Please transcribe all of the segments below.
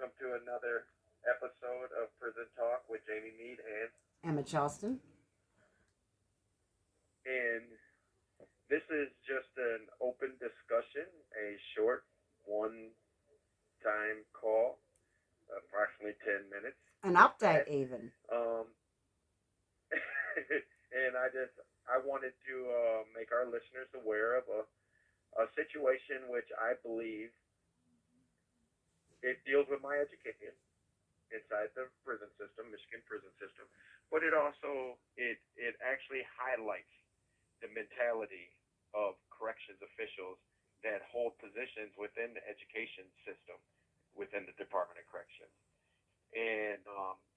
welcome to another episode of Prison Talk with Jamie Mead Emma Charleston. and this is just an open discussion, a short one-time call, approximately 10 minutes. An update, even. Um, and I wanted to make our listeners aware of a situation which I believe it deals with my education inside the prison system, Michigan prison system, but it actually highlights the mentality of corrections officials that hold positions within the education system within the Department of Corrections. And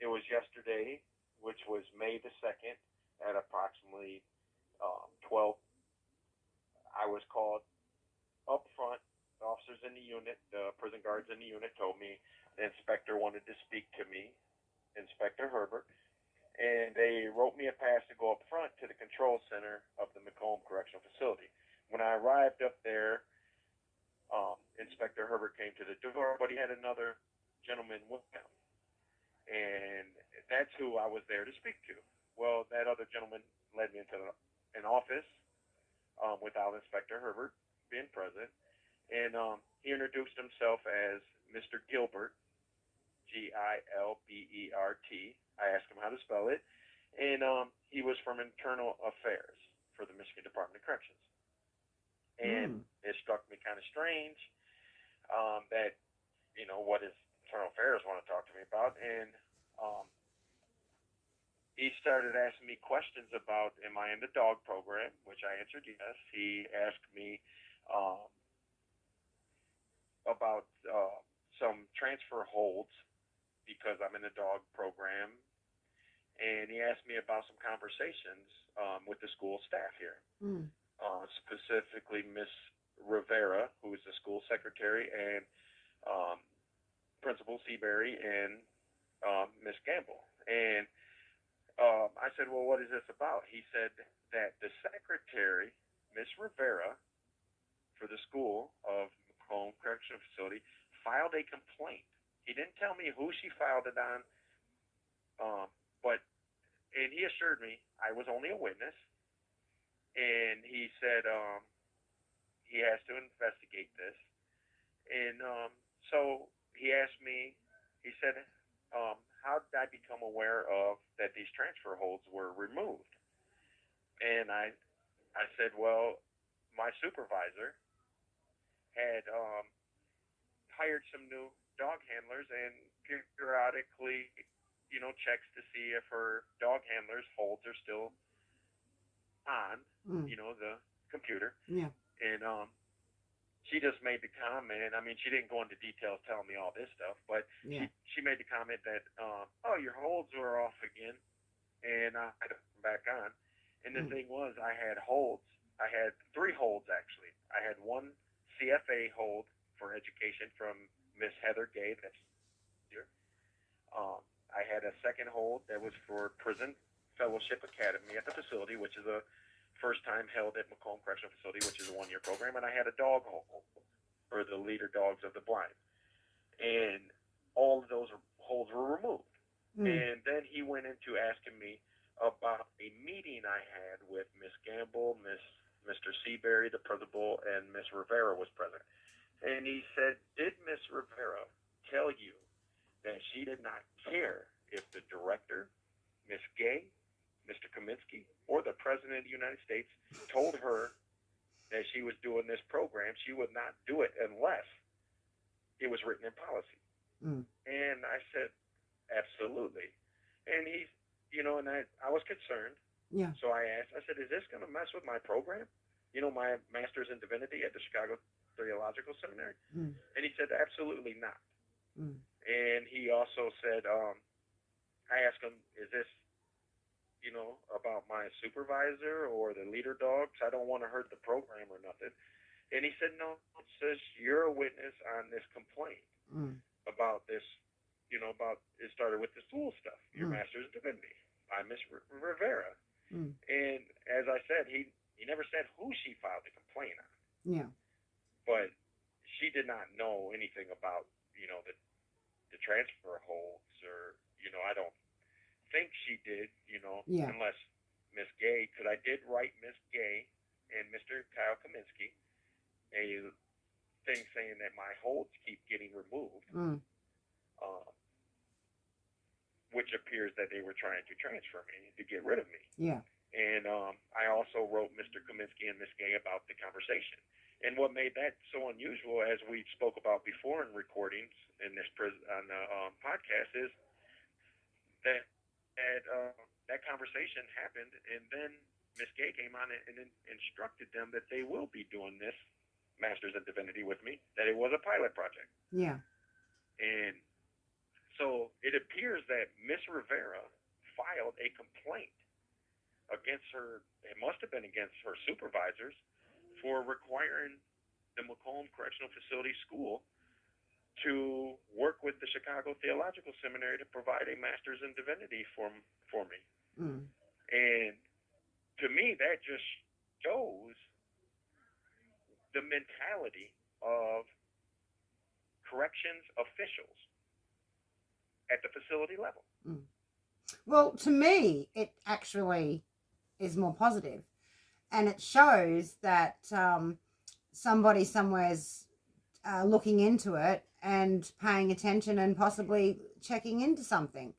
it was yesterday, which was May the 2nd, at approximately 12. I was called up front. The officers in the unit, the prison guards in the unit told me the inspector wanted to speak to me, Inspector Herbert, and they wrote me a pass to go up front to the control center of the Macomb Correctional Facility. When I arrived up there, Inspector Herbert came to the door, but he had another gentleman with him, and that's who I was there to speak to. Well, that other gentleman led me into an office without Inspector Herbert being present, and he introduced himself as Mr. Gilbert, Gilbert. I asked him how to spell it, and he was from Internal Affairs for the Michigan Department of Corrections. And it struck me kind of strange that, what does Internal Affairs want to talk to me about? And he started asking me questions about, am I in the dog program, which I answered yes. He asked me about some transfer holds because I'm in the dog program, and he asked me about some conversations with the school staff here, specifically Miss Rivera, who is the school secretary, and Principal Seabury, and Miss Gamble. And I said, well, what is this about? He said that the secretary, Miss Rivera, for the school of Macomb Correctional Facility, filed a complaint. He didn't tell me who she filed it on, and he assured me I was only a witness, and he said he has to investigate this. And so he asked me, he said, how did I become aware of that these transfer holds were removed? And I said, well, my supervisor had hired some new dog handlers and periodically, checks to see if her dog handlers' holds are still on, the computer. Yeah. And she just made the comment. I mean, she didn't go into details telling me all this stuff, but she made the comment that, oh, your holds were off again, and I had to come back on. And the thing was, I had holds. I had 3 holds, actually. I had one CFA hold for education from Miss Heather Gay, that's here. I had a second hold that was for Prison Fellowship Academy at the facility, which is a first time held at Macomb Correctional Facility, which is a 1-year program, and I had a dog hold for the leader dogs of the blind. And all of those holds were removed. And then he went into asking me about a meeting I had with Miss Gamble, Mr. Seabury, the principal, and Miss Rivera was present. And he said, did Miss Rivera tell you that she did not care if the director, Miss Gay, Mr. Kaminsky, or the President of the United States told her that she was doing this program, she would not do it unless it was written in policy? And I said, absolutely. And he's, and I was concerned. Yeah. So I asked, I said, is this going to mess with my program? My master's in divinity at the Chicago Theological Seminary? And he said, absolutely not. And he also said, I asked him, is this, about my supervisor or the leader dogs? I don't want to hurt the program or nothing. And he said, no, it says you're a witness on this complaint about this, about it started with the school stuff, your master's in divinity by Miss Rivera. And as I said, he never said who she filed the complaint on. Yeah. But she did not know anything about, the the transfer holds, or I don't think she did, Yeah. unless Miss Gay, because I did write Miss Gay and Mr. Kyle Kaminsky a thing saying that my holds keep getting removed, um, which appears that they were trying to transfer me to get rid of me. Yeah. And I also wrote Mr. Kaminsky and Miss Gay about the conversation. And what made that so unusual, as we spoke about before in recordings in this on the podcast, is that that conversation happened, and then Miss Gay came on and instructed them that they will be doing this Masters in Divinity with me, that it was a pilot project. Yeah. And so it appears that Miss Rivera filed a complaint against her, it must have been against her supervisors, for requiring the Macomb Correctional Facility School to work with the Chicago Theological Seminary to provide a Master's in Divinity for me. And to me, that just shows the mentality of corrections officials at the facility level. Well, to me, it actually is more positive, and it shows that somebody somewhere's looking into it and paying attention and possibly checking into something.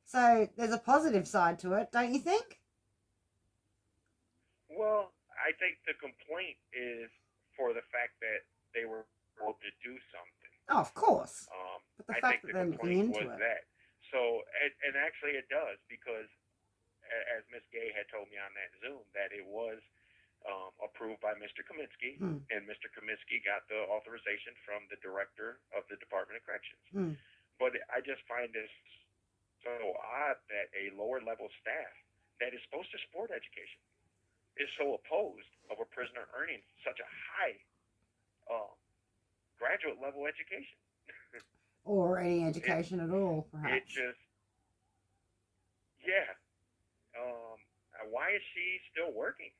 So there's a positive side to it, don't you think? Well, I think the complaint is for the fact that they were able to do something. Oh, of course. But the fact that they're looking into it. That. So, and actually it does, because as Miss Gay had told me on that Zoom, that it was approved by Mr. Kaminsky, and Mr. Kaminsky got the authorization from the director of the Department of Corrections. But I just find this so odd that a lower level staff that is supposed to support education is so opposed of a prisoner earning such a high graduate level education. Or any education at all, perhaps. It just, yeah. Why is she still working?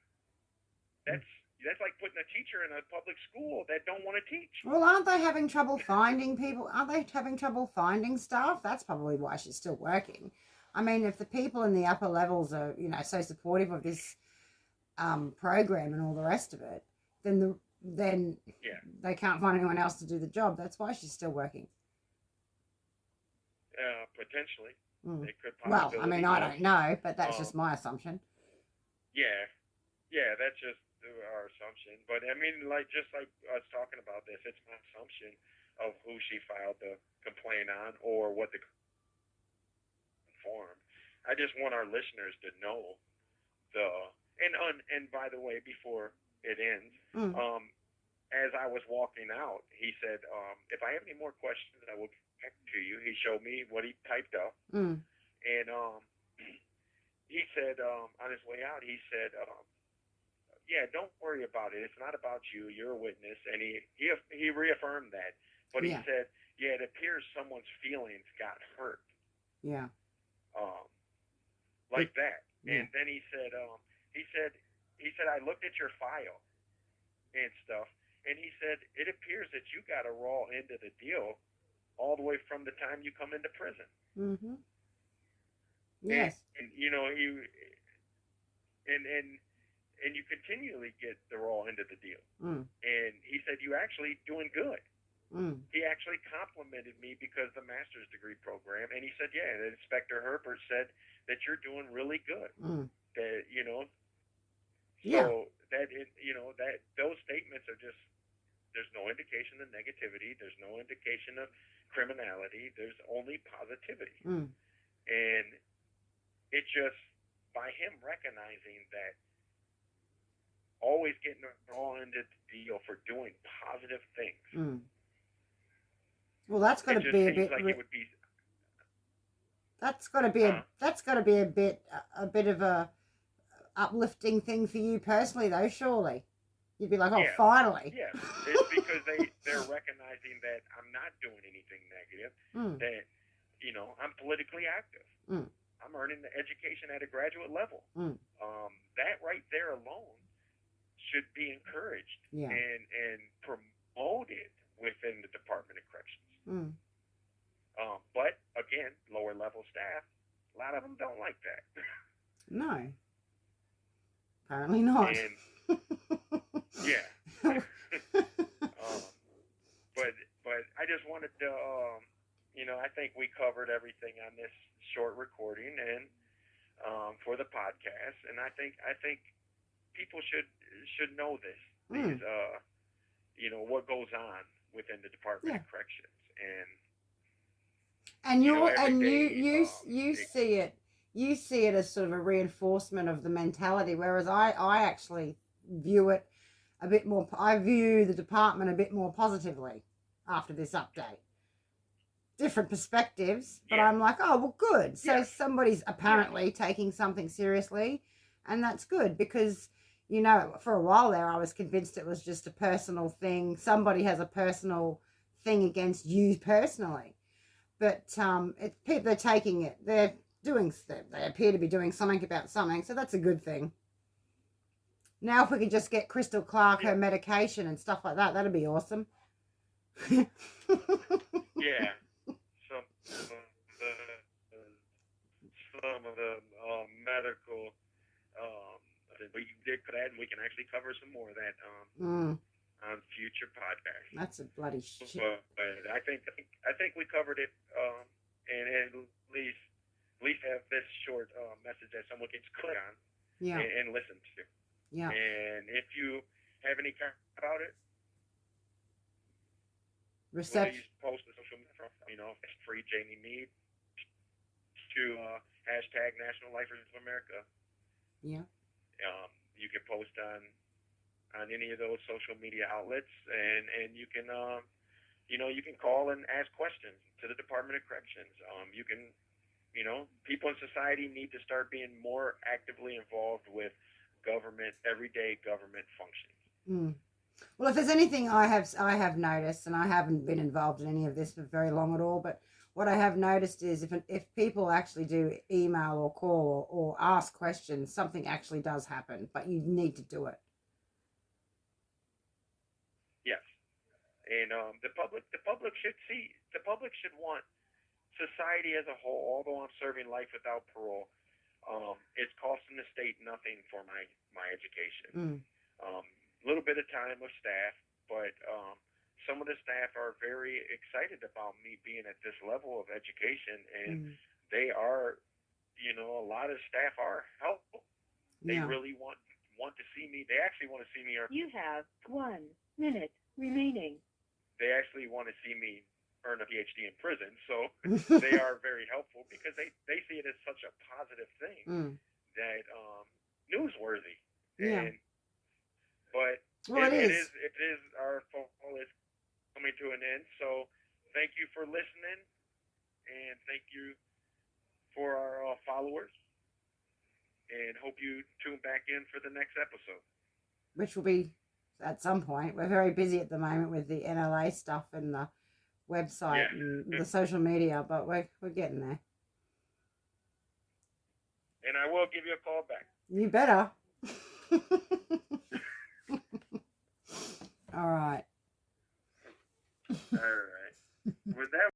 That's like putting a teacher in a public school that don't want to teach. Well, aren't they having trouble finding people? Aren't they having trouble finding staff? That's probably why she's still working. I mean, if the people in the upper levels are, so supportive of this program and all the rest of it, then they can't find anyone else to do the job. That's why she's still working. Potentially. They could well, I mean, I don't know, but that's just my assumption. Yeah, that's just our assumption. But I mean, just like us talking about this, it's my assumption of who she filed the complaint on or what the form. I just want our listeners to know and by the way, before it ends, as I was walking out, he said, if I have any more questions, I will get back to you. He showed me what he typed up. And he said, on his way out, he said, yeah, don't worry about it. It's not about you. You're a witness. And he reaffirmed that. But he said, yeah, it appears someone's feelings got hurt. Yeah. Like that. And then he said, I looked at your file and stuff, and he said, it appears that you got a raw end of the deal all the way from the time you come into prison. Yes. And and you continually get the raw end of the deal. And he said, you're actually doing good. He actually complimented me because of the master's degree program. And he said, yeah, Inspector Herbert said that you're doing really good. That, so that, that those statements are just, there's no indication of negativity. There's no indication of criminality. There's only positivity. And it just, by him recognizing that, always getting all into the deal for doing positive things. Well, that's got to be a bit. Like it would be. That's got to be a bit of a uplifting thing for you personally, though. Surely, you'd be like, "Oh, finally." Yeah, it's because they're recognizing that I'm not doing anything negative. That I'm politically active. I'm earning the education at a graduate level. That right there alone should be encouraged and promoted within the Department of Corrections. But again, lower level staff, a lot of them don't like that. No, apparently not. And yeah. um, but I just wanted to, I think we covered everything on this short recording and for the podcast, and I think people should know this. These, what goes on within the Department of Corrections, and you see it. You see it as sort of a reinforcement of the mentality, whereas I actually view it a bit more. I view the department a bit more positively after this update. Different perspectives, but I'm like, oh, well, good. So somebody's apparently taking something seriously, and that's good because, for a while there, I was convinced it was just a personal thing. Somebody has a personal thing against you personally, but people are taking it. They appear to be doing something about something, so that's a good thing. Now, if we could just get Crystal Clark her medication and stuff like that, that'd be awesome. Yeah. Some of the medical we did for that, and we can actually cover some more of that on future podcasts. That's a bloody shit. But I think we covered it, and at least have this short message that someone can click on and listen to. Yeah. And if you have any comment about it, reception. Please post the social media from, it's free Jamie Mead to hashtag National Lifers of America. Yeah. You can post on any of those social media outlets, and you can you can call and ask questions to the Department of Corrections. You can, people in society need to start being more actively involved with everyday government functions. Well, if there's anything I have noticed, and I haven't been involved in any of this for very long at all, but what I have noticed is if people actually do email or call or ask questions, something actually does happen, but you need to do it. Yes, and the public should want society as a whole. Although I'm serving life without parole, it's costing the state nothing for my education. A little bit of time with staff, but some of the staff are very excited about me being at this level of education, and they are, a lot of staff are helpful. They really want to see me. They actually want to see me. You have 1 minute remaining. They actually want to see me earn a PhD in prison, so they are very helpful because they see it as such a positive thing that newsworthy. Yeah. But it is our fall is coming to an end. So thank you for listening, and thank you for our followers, and hope you tune back in for the next episode, which will be at some point. We're very busy at the moment with the NLA stuff and the website and the social media, but we're getting there. And I will give you a call back. You better. All right. All right. With that.